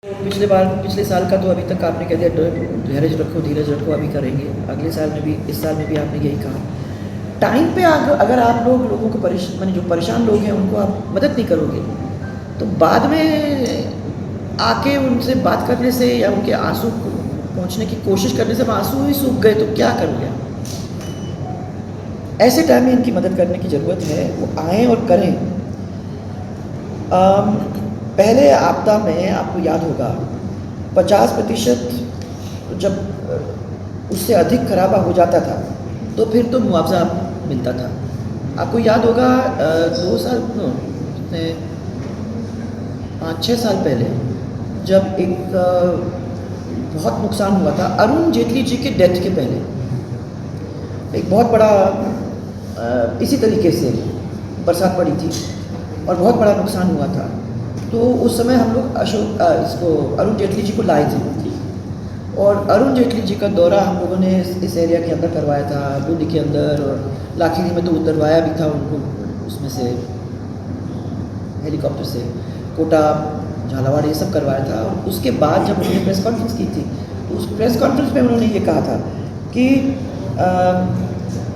पिछले साल का तो अभी तक आपने कह दिया धीरज रखो, अभी करेंगे। अगले साल में भी, इस साल में भी आपने यही कहा। टाइम पे अगर आप लोगों को माने जो परेशान लोग हैं उनको आप मदद नहीं करोगे, तो बाद में आके उनसे बात करने से या उनके आंसू को पहुँचने की कोशिश करने से आंसू ही सूख गए तो क्या करोगे आप? ऐसे टाइम में इनकी मदद करने की ज़रूरत है, वो आएँ और करें। पहले आपदा में आपको याद होगा 50% जब उससे अधिक खराबा हो जाता था तो फिर तो मुआवजा मिलता था। आपको याद होगा 2 साल कितने 5-6 साल पहले जब एक बहुत नुकसान हुआ था अरुण जेटली जी के डेथ के पहले, एक बहुत बड़ा इसी तरीके से बरसात पड़ी थी और बहुत बड़ा नुकसान हुआ था। तो उस समय हम लोग अरुण जेटली जी को लाए थे और अरुण जेटली जी का दौरा हम लोगों ने इस एरिया के अंदर करवाया था, बूंदी के अंदर, और लाखीरी में तो उतरवाया भी था उनको उसमें से हेलीकॉप्टर से, कोटा, झालावाड़, ये सब करवाया था। और उसके बाद जब उन्होंने प्रेस कॉन्फ्रेंस की थी तो उस प्रेस कॉन्फ्रेंस में उन्होंने ये कहा था कि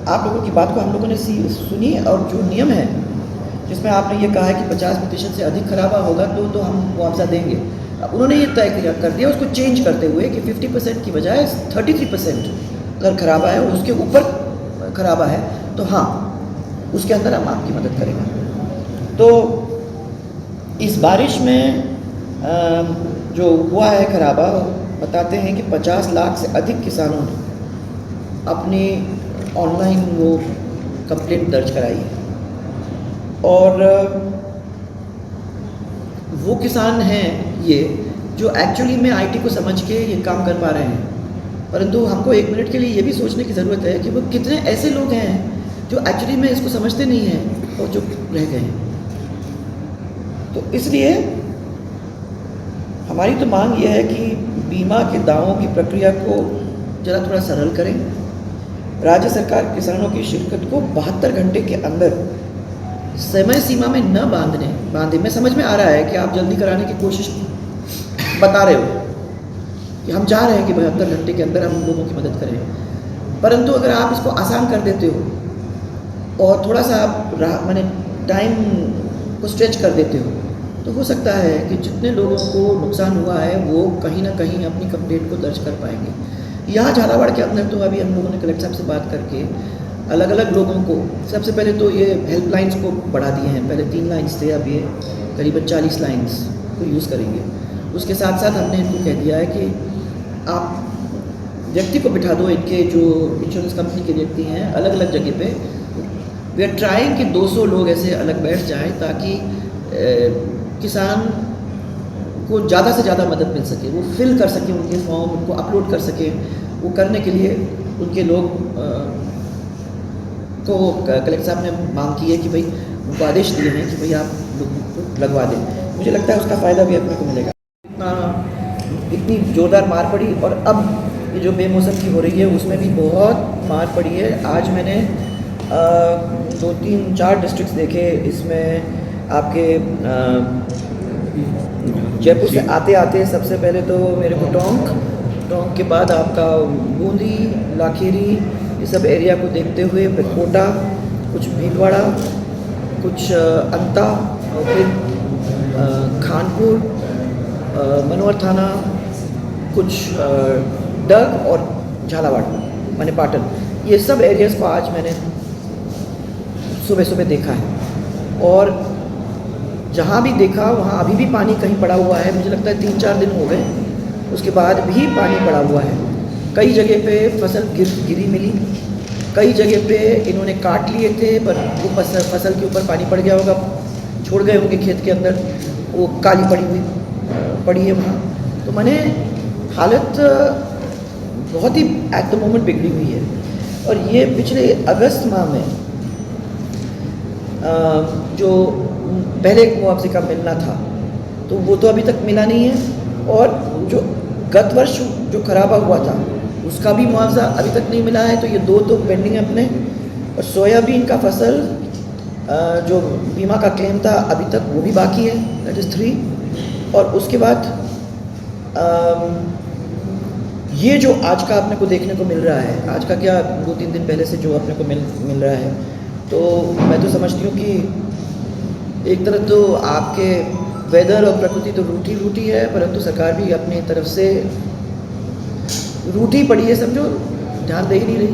आप लोगों की बात को हम लोगों ने सुनी और जो नियम है जिसमें आपने ये कहा है कि 50% से अधिक खराबा होगा तो हम मुआवजा देंगे, उन्होंने ये तय कर दिया उसको चेंज करते हुए कि 50% की बजाय 33% अगर खराबा है और उसके ऊपर खराबा है तो हाँ, उसके अंदर हम आपकी मदद करेंगे। तो इस बारिश में जो हुआ है खराबा, बताते हैं कि 50 लाख से अधिक किसानों ने अपनी ऑनलाइन वो कंप्लेंट दर्ज कराई है और वो किसान हैं ये जो एक्चुअली में आईटी को समझ के ये काम कर पा रहे हैं, परंतु हमको 1 मिनट के लिए ये भी सोचने की ज़रूरत है कि वो कितने ऐसे लोग हैं जो एक्चुअली में इसको समझते नहीं हैं और जो रह गए हैं। तो इसलिए हमारी तो मांग ये है कि बीमा के दावों की प्रक्रिया को ज़रा थोड़ा सरल करें। राज्य सरकार किसानों की शिरकत को 72 घंटे के अंदर समय सीमा में न बांधे। मैं समझ में आ रहा है कि आप जल्दी कराने की कोशिश बता रहे हो कि हम चाह रहे हैं कि 72 घंटे के अंदर हम लोगों की मदद करें, परंतु अगर आप इसको आसान कर देते हो और थोड़ा सा आप माने टाइम को स्ट्रेच कर देते हो तो हो सकता है कि जितने लोगों को नुकसान हुआ है वो कहीं ना कहीं अपनी कंप्लेंट को दर्ज कर पाएंगे। यहाँ झालावाड़ के अंदर तो अभी हम लोगों ने कलेक्टर साहब से बात करके अलग अलग लोगों को, सबसे पहले तो ये हेल्पलाइंस को बढ़ा दिए हैं। पहले 3 लाइन्स थे, अब ये करीबन 40 लाइन्स को यूज़ करेंगे। उसके साथ साथ हमने इनको कह दिया है कि आप व्यक्ति को बिठा दो, इनके जो इंश्योरेंस कंपनी के व्यक्ति हैं अलग अलग जगह पे। वी आर ट्राइंग कि 200 लोग ऐसे अलग बैठ जाएं ताकि किसान को ज़्यादा से ज़्यादा मदद मिल सके, वो फिल कर सके उनके फॉर्म, उनको अपलोड कर सके। वो करने के लिए उनके लोग को कलेक्टर साहब ने मांग की है कि भाई उनको आदेश दिए हैं कि भाई आप लोग लगवा दें। मुझे लगता है उसका फ़ायदा भी अपने को मिलेगा। इतनी ज़ोरदार मार पड़ी और अब ये जो बेमौसम की हो रही है उसमें भी बहुत मार पड़ी है। आज मैंने 2-3-4 डिस्ट्रिक्ट्स देखे, इसमें आपके जयपुर से आते आते सबसे पहले तो मेरे को टोंक के बाद आपका बूंदी, लाखीरी, ये सब एरिया को देखते हुए फिर कोटा, कुछ भीलवाड़ा, कुछ अंता और फिर खानपुर, मनोहर थाना, कुछ डग और झालावाड़ माने पाटन, ये सब एरियाज़ को आज मैंने सुबह सुबह देखा है। और जहाँ भी देखा वहाँ अभी भी पानी कहीं पड़ा हुआ है। मुझे लगता है 3-4 दिन हो गए, उसके बाद भी पानी पड़ा हुआ है। कई जगह पे फसल गिरी मिली, कई जगह पे इन्होंने काट लिए थे पर वो फसल के ऊपर पानी पड़ गया होगा, छोड़ गए होंगे खेत के अंदर, वो काली पड़ी है वहाँ। तो मैंने हालत बहुत ही एट द मोमेंट बिगड़ी हुई है। और ये पिछले अगस्त माह में जो पहले मुआवजे का मिलना था तो वो तो अभी तक मिला नहीं है, और जो गत वर्ष जो खराबा हुआ था उसका भी मुआवजा अभी तक नहीं मिला है। तो ये 2 तो पेंडिंग है अपने। और सोयाबीन का फसल जो बीमा का क्लेम था अभी तक वो भी बाकी है, दैट इज़ 3। और उसके बाद ये जो आज का अपने को देखने को मिल रहा है, आज का क्या 2-3 दिन पहले से जो अपने को मिल रहा है, तो मैं तो समझती हूँ कि एक तरफ तो आपके वेदर और प्रकृति तो रूठी है, परंतु सरकार भी अपनी तरफ से रूठी पड़ी है, समझो, ध्यान दे ही नहीं रही।